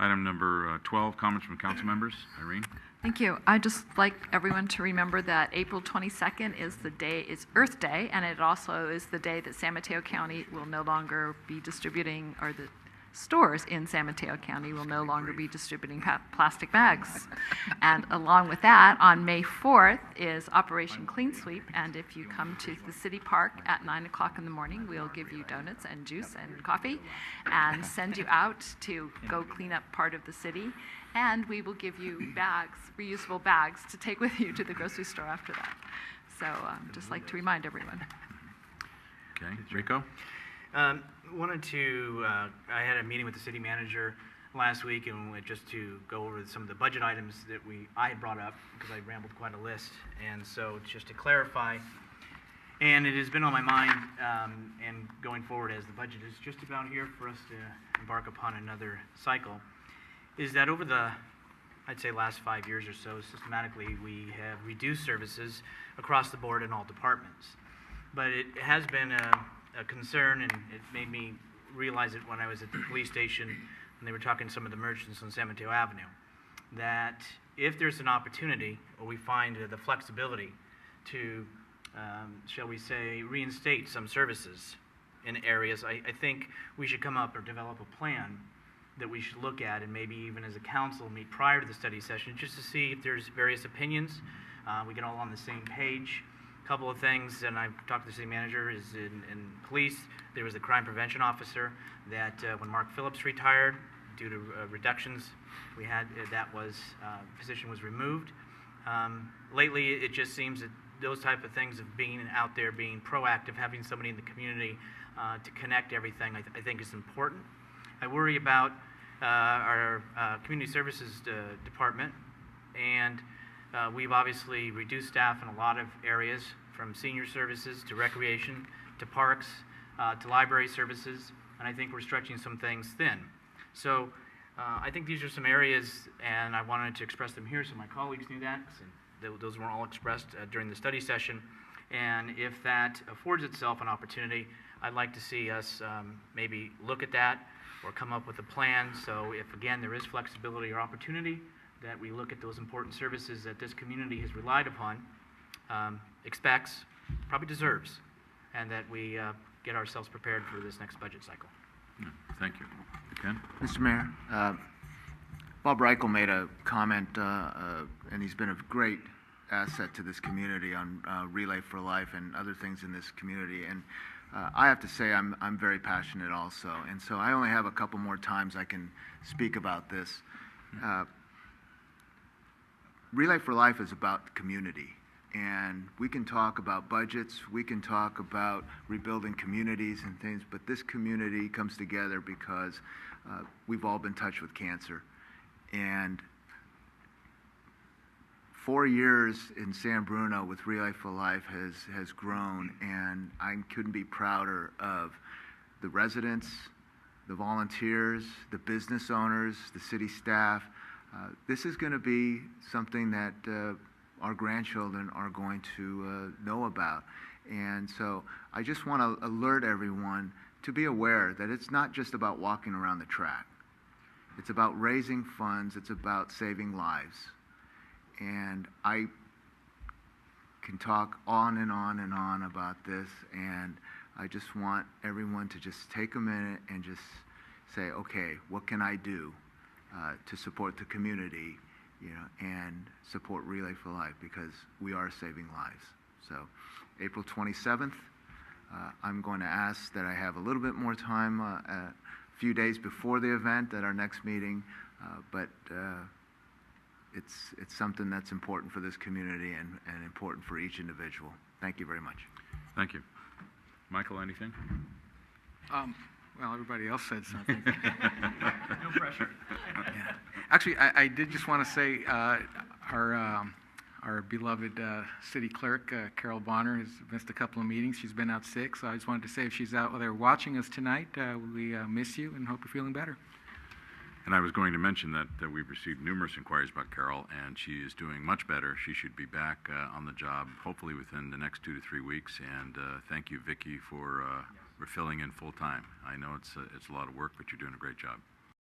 Item number 12, comments from council members. Irene? Thank you. I'd just like everyone to remember that April 22nd is Earth Day, and it also is the day that San Mateo County will no longer be distributing, or the stores in San Mateo County will no longer be distributing plastic bags. And along with that, on May 4th is Operation Clean Sweep, and if you come to the city park at 9 o'clock in the morning, we'll give you donuts and juice and coffee and send you out to go clean up part of the city. And we will give you bags, reusable bags, to take with you to the grocery store after that. So just like to remind everyone. Okay, Rico? I had a meeting with the city manager last week, and just to go over some of the budget items that I had brought up, because I rambled quite a list. And so just to clarify, and it has been on my mind, and going forward as the budget is just about here for us to embark upon another cycle, is that over the, I'd say, last 5 years or so, systematically we have reduced services across the board in all departments. But it has been a concern, and it made me realize it when I was at the police station and they were talking to some of the merchants on San Mateo Avenue, that if there's an opportunity, or we find the flexibility to, shall we say, reinstate some services in areas, I think we should come up or develop a plan that we should look at, and maybe even as a council meet prior to the study session, just to see if there's various opinions. We get all on the same page. A couple of things, and I've talked to the city manager, is in police, there was a crime prevention officer that when Mark Phillips retired, due to reductions we had, position was removed. Lately, it just seems that those type of things of being out there, being proactive, having somebody in the community to connect everything, I think is important. I worry about our community services department, and we've obviously reduced staff in a lot of areas, from senior services to recreation to parks to library services, and I think we're stretching some things thin. So I think these are some areas, and I wanted to express them here so my colleagues knew that, because those weren't all expressed during the study session. And if that affords itself an opportunity, I'd like to see us maybe look at that or come up with a plan. So if, again, there is flexibility or opportunity, that we look at those important services that this community has relied upon, expects, probably deserves, and that we get ourselves prepared for this next budget cycle. Thank you. Ken? Mr. Mayor, Bob Reichel made a comment, and he's been a great asset to this community on Relay for Life and other things in this community. And I have to say I'm very passionate also. And so I only have a couple more times I can speak about this. Relay for Life is about the community. And we can talk about budgets, we can talk about rebuilding communities and things, but this community comes together because we've all been touched with cancer. And 4 years in San Bruno with Relay for Life has grown, and I couldn't be prouder of the residents, the volunteers, the business owners, the city staff. This is going to be something that our grandchildren are going to know about. And so I just want to alert everyone to be aware that it's not just about walking around the track. It's about raising funds. It's about saving lives. And I can talk on and on and on about this, and I just want everyone to just take a minute and just say, okay, what can I do to support the community, and support Relay for Life, because we are saving lives. So April 27th, I'm going to ask that I have a little bit more time, a few days before the event at our next meeting, but it's something that's important for this community and important for each individual. Thank you very much. Thank you. Michael, anything? Well, everybody else said something. No pressure. Yeah. Actually, I did just want to say our beloved city clerk, Carol Bonner, has missed a couple of meetings. She's been out sick, so I just wanted to say if she's out there watching us tonight, we miss you and hope you're feeling better. And I was going to mention that we've received numerous inquiries about Carol, and she is doing much better. She should be back on the job hopefully within the next 2 to 3 weeks. And thank you, Vicki, for filling in full time. I know it's a lot of work, but you're doing a great job.